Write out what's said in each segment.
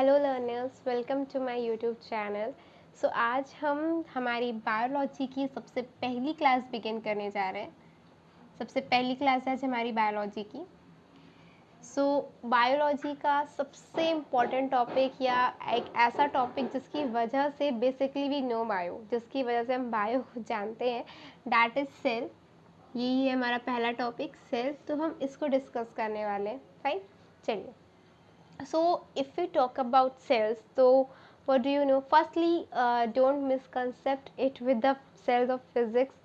Hello learners, welcome to my YouTube channel. So आज हम हमारी बायोलॉजी की सबसे पहली क्लास बिगिन करने जा रहे हैं। सबसे पहली क्लास है आज हमारी बायोलॉजी की। बायोलॉजी का सबसे इम्पॉर्टेंट टॉपिक या एक ऐसा टॉपिक जिसकी वजह से बेसिकली वी नो बायो, जिसकी वजह से हम बायो जानते हैं, दैट इज़ सेल। यही है हमारा पहला टॉपिक, सेल। तो हम इसको डिस्कस करने वाले हैं। फाइन, चलिए। So if we talk about cells, so what do you know? Firstly, don't misconcept it with the cells of physics.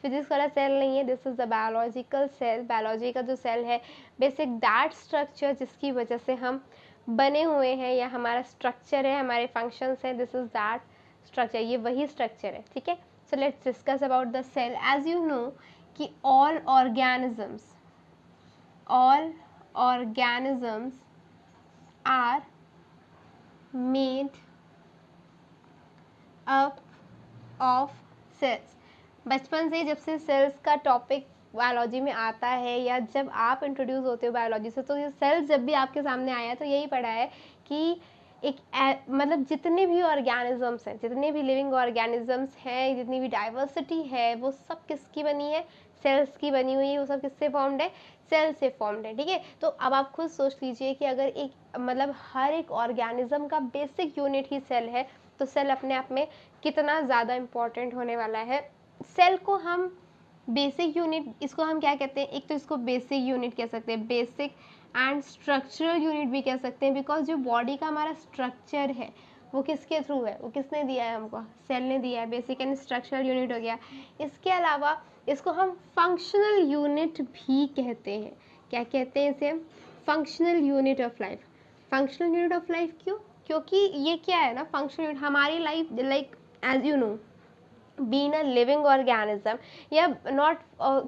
Physics वाला सेल नहीं है, this is the biological cell. Biology का जो सेल है, बेसिक दैट स्ट्रक्चर जिसकी वजह से हम बने हुए हैं या हमारा स्ट्रक्चर है, हमारे फंक्शंस हैं, दिस इज़ दैट स्ट्रक्चर। ये वही स्ट्रक्चर है, ठीक है। So let's discuss about the cell. As you know कि all organisms are made up of cells। बचपन से जब से सेल्स का टॉपिक बायोलॉजी में आता है या जब आप इंट्रोड्यूस होते हो बायोलॉजी से, तो ये सेल्स जब भी आपके सामने आया तो यही पढ़ा है कि एक मतलब जितने भी ऑर्गेनिजम्स हैं, जितने भी लिविंग ऑर्गेनिजम्स हैं, जितनी भी डाइवर्सिटी है, वो सब किसकी बनी है? सेल्स की बनी हुई है। वो सब किससे फॉर्म्ड है? सेल से फॉर्म्ड है, ठीक है। तो अब आप खुद सोच लीजिए कि अगर एक मतलब हर एक ऑर्गेनिज्म का बेसिक यूनिट ही सेल है, तो सेल अपने आप में कितना ज़्यादा इम्पॉर्टेंट होने वाला है। सेल को हम बेसिक यूनिट, इसको हम क्या कहते हैं? एक तो इसको बेसिक यूनिट कह सकते हैं, बेसिक एंड स्ट्रक्चरल यूनिट भी कह सकते हैं, बिकॉज जो बॉडी का हमारा स्ट्रक्चर है वो किसके थ्रू है? वो किसने दिया है हमको? सेल ने दिया है। बेसिक एंड स्ट्रक्चरल यूनिट हो गया। इसके अलावा इसको हम फंक्शनल यूनिट भी कहते हैं। क्या कहते हैं इसे? Functional unit of life. Functional unit of life क्यों? क्योंकि ये क्या है ना, फंक्शनल यूनिट हमारी life, like as you know, being a living organism, या नॉट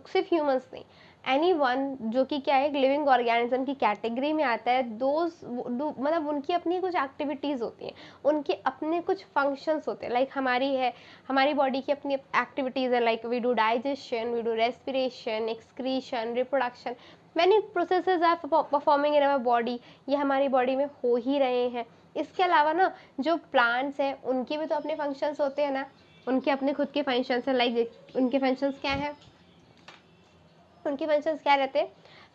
सिर्फ ह्यूमंस नहीं, एनी वन जो कि क्या है, एक लिविंग ऑर्गेनिज्म की कैटेगरी में आता है। मतलब उनकी अपनी कुछ एक्टिविटीज़ होती हैं, उनके अपने कुछ फंक्शंस होते हैं। लाइक हमारी है, हमारी बॉडी की अपनी एक्टिविटीज़ है, like we do digestion, we do respiration, excretion, reproduction, many processes are performing in our body. ये हमारी बॉडी में हो ही रहे हैं। इसके अलावा ना जो प्लांट्स हैं उनके भी तो अपने फंक्शंस होते हैं ना, उनके अपने खुद के फंक्शंस हैं। लाइक उनके फंक्शंस क्या हैं? उनके फंक्शंस क्या रहते हैं?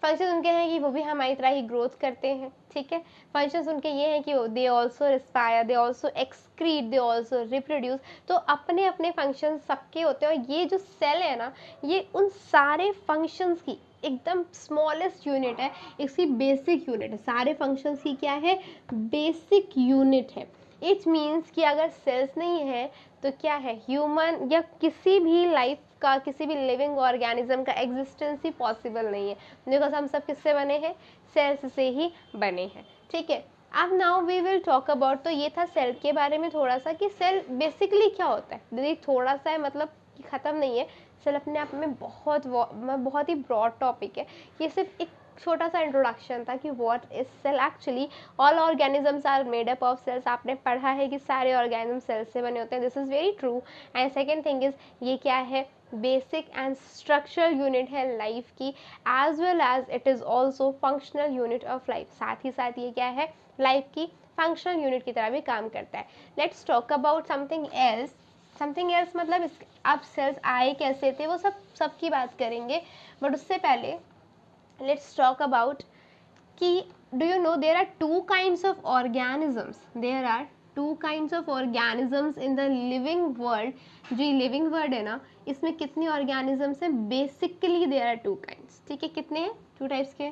फंक्शंस उनके हैं कि वो भी हमारी तरह ही ग्रोथ करते हैं, ठीक है। फंक्शंस उनके ये हैं कि they also respire, they also excrete, they also reproduce. तो अपने अपने फंक्शंस सबके होते हैं। और ये जो सेल है ना, ये उन सारे फंक्शंस की एकदम स्मॉलेस्ट यूनिट है, इसकी बेसिक यूनिट है। सारे फंक्शंस की क्या है? बेसिक यूनिट है। इट मीन्स कि अगर सेल्स नहीं है तो क्या है? ह्यूमन या किसी भी लाइफ का, किसी भी लिविंग ऑर्गेनिज्म का एग्जिस्टेंस ही पॉसिबल नहीं है, बिकॉज हम सब किससे बने हैं? सेल्स से ही बने हैं, ठीक है। अब now we will talk about, तो ये था सेल के बारे में थोड़ा सा कि सेल बेसिकली क्या होता है। दीदी थोड़ा सा है, मतलब कि ख़त्म नहीं है। सेल अपने आप में बहुत ही ब्रॉड टॉपिक है। ये सिर्फ एक छोटा सा इंट्रोडक्शन था कि what is cell actually. All organisms are made up of cells. आपने पढ़ा है कि सारे ऑर्गेनिज्म सेल्स से बने होते हैं, this is very true. And second thing is, ये क्या है? बेसिक एंड स्ट्रक्चरल यूनिट है लाइफ की, as well as it is also functional unit of life. साथ ही साथ ये क्या है? लाइफ की फंक्शनल यूनिट की तरह भी काम करता है। Let's talk about something else. Something else मतलब अब सेल्स आए कैसे थे, वो सब की बात करेंगे। बट उससे पहले let's talk about कि do you know there are two kinds of organisms, there are two kinds of organisms in the living world। जो ये living world है ना, इसमें कितने organisms हैं? basically there are two kinds, ठीक है। कितने हैं? two types के।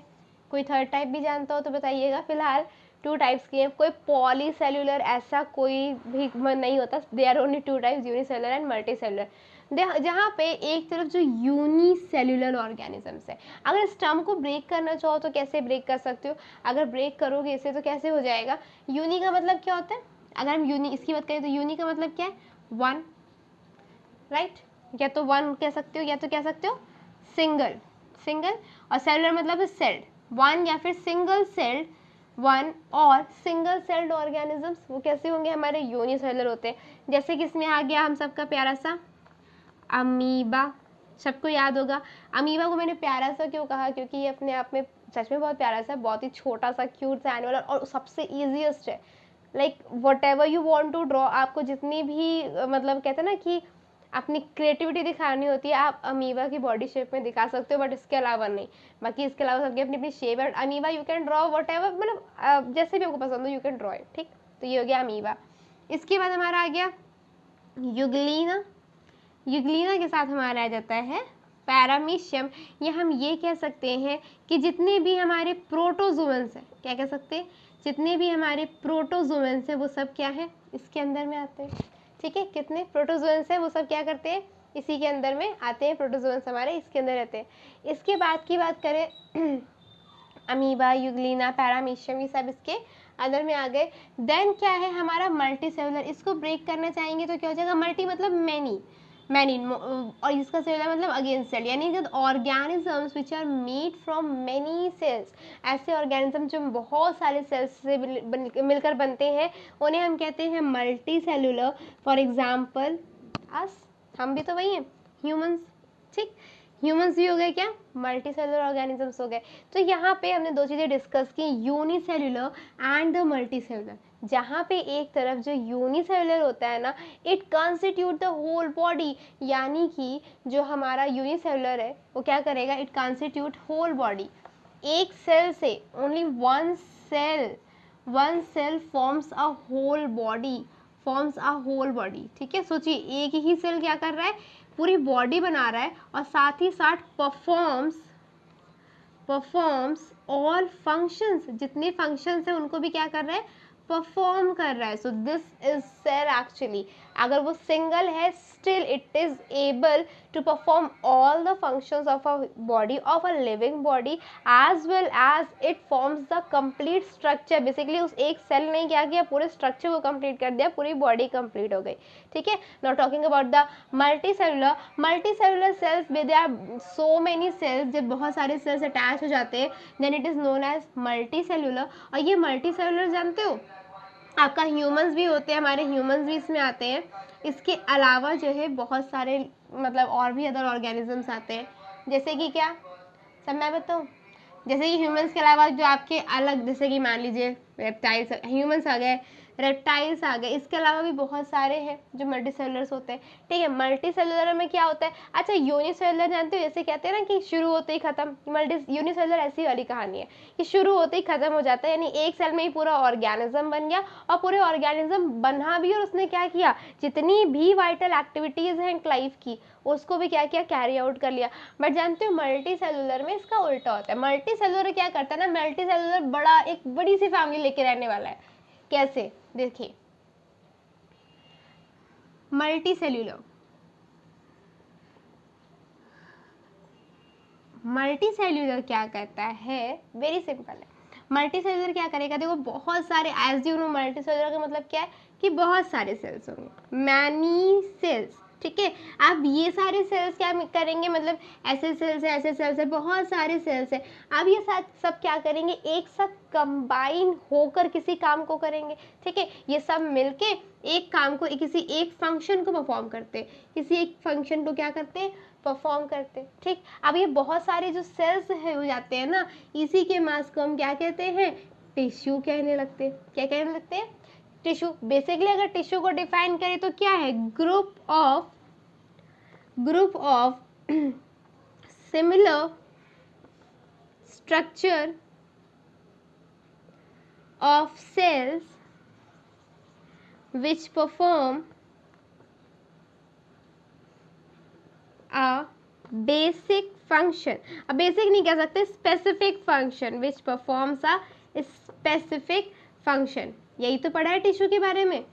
कोई थर्ड टाइप भी जानता हो तो बताइएगा। फिलहाल टू टाइप्स की हैं। कोई पॉलीसेल्युलर ऐसा कोई भी नहीं होता, they are only two types, unicellular and multicellular. जहाँ पे एक तरफ जो यूनिसेल्युलर ऑर्गेनिजम्स है, अगर इस टर्म को ब्रेक करना चाहो तो कैसे ब्रेक कर सकते हो? अगर ब्रेक करोगे इसे तो कैसे हो जाएगा? यूनि का मतलब क्या होता है? अगर हम यूनि इसकी बात करें तो यूनि का मतलब क्या है? One, right. या तो वन कह सकते हो या तो कह सकते हो सिंगल। सिंगल और सेलुलर मतलब सेल्ड, वन या फिर सिंगल सेल्ड। वन और सिंगल सेल्ड ऑर्गेनिजम्स वो कैसे होंगे? हमारे यूनिसेलुलर होते हैं। जैसे कि इसमें आ गया हम सबका प्यारा सा अमीबा, सबको याद होगा। अमीबा को मैंने प्यारा सा क्यों कहा? क्योंकि ये अपने आप में सच में बहुत प्यारा सा, बहुत ही छोटा सा क्यूट सा एनिमल और सबसे ईजीएस्ट है। Like whatever you want to draw, आपको जितनी भी मतलब कहते हैं ना कि अपनी क्रिएटिविटी दिखानी होती है, आप अमीबा की बॉडी शेप में दिखा सकते हो, बट इसके अलावा नहीं। बाकी इसके अलावा सबकी अपनी अपनी शेप है। Amoeba you can draw what ever, मतलब जैसे भी आपको पसंद हो यू कैन ड्रॉ इट, ठीक। तो ये हो गया अमीबा। इसके बाद हमारा आ गया युगलीना। युगलीना के साथ हमारा आ जाता है पैरामीशियम। या हम ये कह सकते हैं कि जितने भी हमारे प्रोटोजोअन्स हैं, क्या कह सकते हैं, जितने भी हमारे प्रोटोजोअन्स हैं वो सब क्या है, इसके अंदर में आते हैं, ठीक है। कितने प्रोटोजोअन्स हैं वो सब क्या करते हैं, इसी के अंदर में आते हैं, प्रोटोजोअन्स हमारे इसके अंदर रहते हैं। इसके बाद की बात करें अमीबा, युगलीना, पैरामीशियम, ये सब इसके अंदर में आ गए। देन क्या है हमारा मल्टी सेलुलर। इसको ब्रेक करना चाहेंगे तो क्या हो जाएगा, मल्टी मतलब मैनी, मैनी, और इसका सेलुलर मतलब अगेंस्ट सेल, यानी कि organisms which are made from many cells. ऐसे ऑर्गेनिज्म जो बहुत सारे सेल्स से मिलकर बनते हैं उन्हें हम कहते हैं मल्टी सेलुलर। फॉर एग्जाम्पल अस, हम भी तो वही हैं, ह्यूमंस, ठीक। ह्यूमंस भी हो गए क्या, मल्टी सेलुलर ऑर्गेनिजम्स हो गए। तो यहाँ पे हमने दो चीज़ें डिस्कस की, unicellular and the multicellular. जहाँ पे एक तरफ जो यूनिसेलुलर होता है ना, it constitute the whole body, यानी कि जो हमारा यूनिसेलुलर है वो क्या करेगा, इट कॉन्स्टिट्यूट होल बॉडी। एक सेल से only one cell forms a whole body, forms a whole body, ठीक है। सोचिए एक ही सेल क्या कर रहा है, पूरी बॉडी बना रहा है, और साथ ही साथ परफॉर्म्स ऑल फंक्शंस, जितने फंक्शंस हैं उनको भी क्या कर रहा है, परफॉर्म कर रहा है। So this is cell actually. अगर वो सिंगल है still it is able to perform all the functions of a body, of a living body, as well as it forms the complete structure. Basically उस एक cell ने क्या किया, पूरे structure को कंप्लीट कर दिया, पूरी बॉडी कंप्लीट हो गई, ठीक है। Now talking about the multicellular cells, with are so many cells, जब बहुत सारे सेल्स अटैच हो जाते हैं then it is known as multicellular. और ये मल्टीसेलुलर जानते हो आपका ह्यूमंस भी होते हैं, हमारे ह्यूमंस भी इसमें आते हैं। इसके अलावा जो है बहुत सारे मतलब और भी अदर ऑर्गेनिजम्स आते हैं, जैसे कि क्या, सब मैं बताऊँ, जैसे कि ह्यूमंस के अलावा जो आपके अलग, जैसे कि मान लीजिए रेप्टाइल्स, ह्यूमंस आ गए, रेप्टाइल्स आ गए, इसके अलावा भी बहुत सारे हैं जो मल्टी सेलुलर्स होते हैं, ठीक है। मल्टी सेलुलर में क्या होता है, अच्छा यूनिसेलुलर जानते हो, जैसे कहते हैं ना कि शुरू होते ही खत्म, मल्टी यूनिसेलुलर ऐसी वाली कहानी है कि शुरू होते ही खत्म हो जाता है, यानी एक सेल में ही पूरा ऑर्गेनिज्म बन गया, और पूरे ऑर्गेनिज्म बना भी, और उसने क्या किया, जितनी भी वाइटल एक्टिविटीज हैं लाइफ की उसको भी क्या किया, कैरी आउट कर लिया। बट जानते हो मल्टी सेलुलर में इसका उल्टा होता है। मल्टी सेलुलर क्या करता है ना, मल्टी सेलुलर बड़ा, एक बड़ी सी फैमिली लेके रहने वाला है। कैसे, देखिए मल्टी सेलुलर क्या करता है, वेरी सिंपल है। मल्टी सेलुलर क्या करेगा, देखो बहुत सारे, as you know multicellular का मतलब क्या है कि बहुत सारे सेल्स होंगे, मैनी सेल्स, ठीक है। अब ये सारे सेल्स क्या करेंगे, मतलब ऐसे सेल्स है, बहुत सारे सेल्स है। अब ये सब क्या करेंगे, एक साथ कंबाइन होकर किसी काम को करेंगे, ठीक है। ये सब मिलके एक काम को, किसी एक फंक्शन को परफॉर्म करते, किसी एक फंक्शन को क्या करते, परफॉर्म करते, ठीक। अब ये बहुत सारे जो सेल्स है हो जाते हैं ना, इसी के मास को हम क्या कहते हैं, टिश्यू कहने लगते हैं। क्या कहने लगते हैं, टिश्यू। बेसिकली अगर टिश्यू को डिफाइन करें तो क्या है, group of similar structure of cells which perform a basic function, अब बेसिक नहीं कह सकते, specific function, which performs a specific function। यही तो पढ़ा है टिश्यू के बारे में,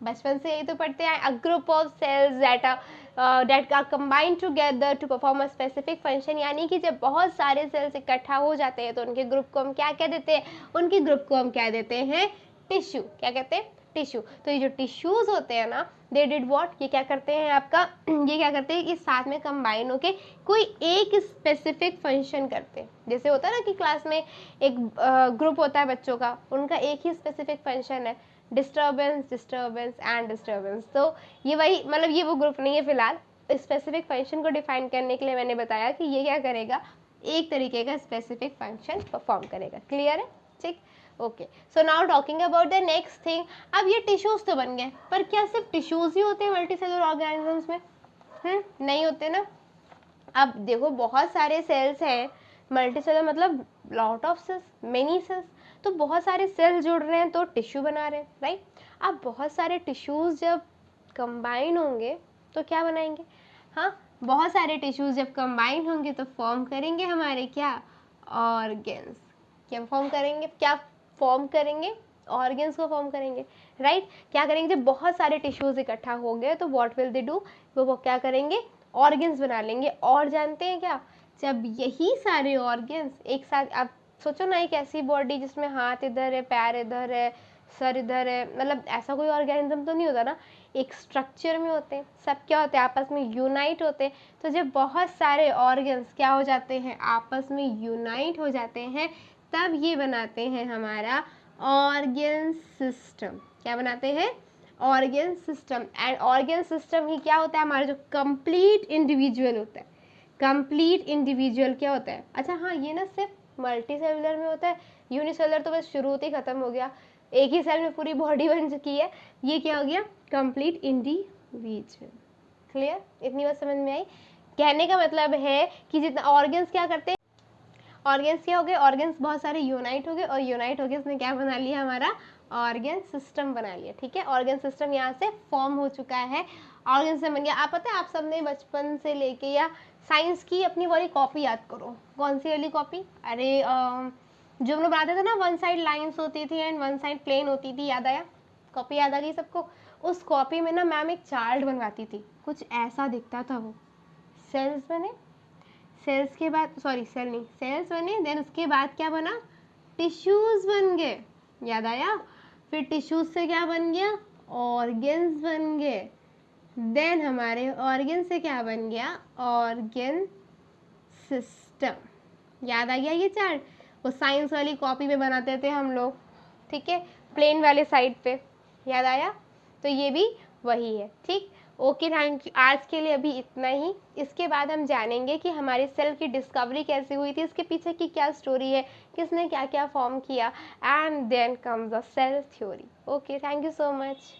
बचपन से यही तो पढ़ते हैं। A group of cells that are combined together to perform a specific function, यानी कि जब बहुत सारे सेल्स इकट्ठा हो जाते हैं तो उनके ग्रुप को हम क्या कह देते हैं, उनके ग्रुप को हम क्या देते हैं, टिश्यू। क्या कहते हैं, टिश्यू। तो ये जो टिश्यूज होते हैं ना, दे डिड व्हाट, ये क्या करते हैं आपका, ये क्या करते हैं कि साथ में कंबाइन होके कोई एक स्पेसिफिक फंक्शन करते हैं। जैसे होता है ना कि क्लास में एक ग्रुप होता है बच्चों का, उनका एक ही स्पेसिफिक फंक्शन है, डिस्टर्बेंस एंड डिस्टर्बेंस। तो ये वही, मतलब ये वो ग्रुप नहीं है फिलहाल, स्पेसिफिक फंक्शन को डिफाइन करने के लिए मैंने बताया कि ये क्या करेगा, एक तरीके का स्पेसिफिक फंक्शन परफॉर्म करेगा। क्लियर है, ठीक। Okay, so now talking about the next thing. अब ये टिश्यूज तो बन गए, पर क्या सिर्फ टिश्यूज ही होते हैं मल्टीसेलुलर ऑर्गेनिजम्स में? नहीं होते ना। अब देखो बहुत सारे सेल्स हैं, मल्टीसेलुलर मतलब lot of cells, many cells, तो बहुत सारे सेल्स जुड़ रहे हैं तो टिश्यू बना रहे हैं, राइट। अब बहुत सारे टिश्यूज जब कंबाइन होंगे तो क्या बनाएंगे? हाँ, बहुत सारे टिश्यूज जब कंबाइन होंगे तो फॉर्म करेंगे हमारे क्या? ऑर्गन्स। क्या फॉर्म करेंगे? क्या फॉर्म करेंगे? ऑर्गन्स को फॉर्म करेंगे, राइट। क्या करेंगे? जब बहुत सारे टिश्यूज इकट्ठा हो गए तो व्हाट विल दे डू? वो क्या करेंगे? ऑर्गन्स बना लेंगे। और जानते हैं क्या? जब यही सारे ऑर्गन्स एक साथ, आप सोचो ना, एक ऐसी बॉडी जिसमें हाथ इधर है, पैर इधर है, सर इधर है, मतलब ऐसा कोई ऑर्गेनिज्म तो नहीं होता ना, एक स्ट्रक्चर में होते हैं, सब क्या होते हैं? आपस में यूनाइट होते हैं। तो जब बहुत सारे ऑर्गन्स क्या हो जाते हैं? आपस में यूनाइट हो जाते हैं, तब ये बनाते हैं हमारा ऑर्गन सिस्टम। क्या बनाते हैं? Organ system. And organ system ही क्या होता है? हमारा जो कंप्लीट इंडिविजुअल होता है। कंप्लीट इंडिविजुअल क्या होता है? अच्छा हाँ, ये ना सिर्फ मल्टी सेलुलर में होता है, यूनिसेलुलर तो बस शुरू होते ही खत्म हो गया, एक ही सेल में पूरी बॉडी बन चुकी है। ये क्या हो गया? Complete individual. क्लियर? इतनी बात समझ में आई? कहने का मतलब है कि जितना ऑर्गन्स क्या करते हैं, ऑर्गन्स क्या हो गए? ऑर्गन्स बहुत सारे यूनाइट हो गए, और यूनाइट हो गए इसने क्या बना लिया? हमारा ऑर्गन सिस्टम बना लिया। ठीक है, ऑर्गन सिस्टम यहाँ से फॉर्म हो चुका है, ऑर्गन सिस्टम बन गया। आप पता है, आप सबने बचपन से लेके या साइंस की अपनी वाली कॉपी याद करो। कौन सी वाली कॉपी? अरे जो हम लोग बनाते थे ना, वन साइड लाइन्स होती थी एंड वन साइड प्लेन होती थी, याद आया? कॉपी याद आ गई सबको? उस कॉपी में ना मैम एक चार्ट बनवाती थी, कुछ ऐसा दिखता था वो। सेल्स बने, सेल्स के बाद, सॉरी सेल नहीं, सेल्स बने, देन उसके बाद क्या बना? टिश्यूज बन गए, याद आया? फिर टिश्यूज से क्या बन गया? ऑर्गन्स बन गए। देन हमारे ऑर्गन से क्या बन गया? Organ system. याद आ गया ये चार्ट? वो साइंस वाली कॉपी में बनाते थे हम लोग, ठीक है, प्लेन वाले साइड पे, याद आया? तो ये भी वही है। ठीक, ओके, थैंक यू। आज के लिए अभी इतना ही। इसके बाद हम जानेंगे कि हमारी सेल की डिस्कवरी कैसे हुई थी, इसके पीछे की क्या स्टोरी है, किसने क्या क्या फॉर्म किया, and then comes the cell theory. Okay, thank you so much.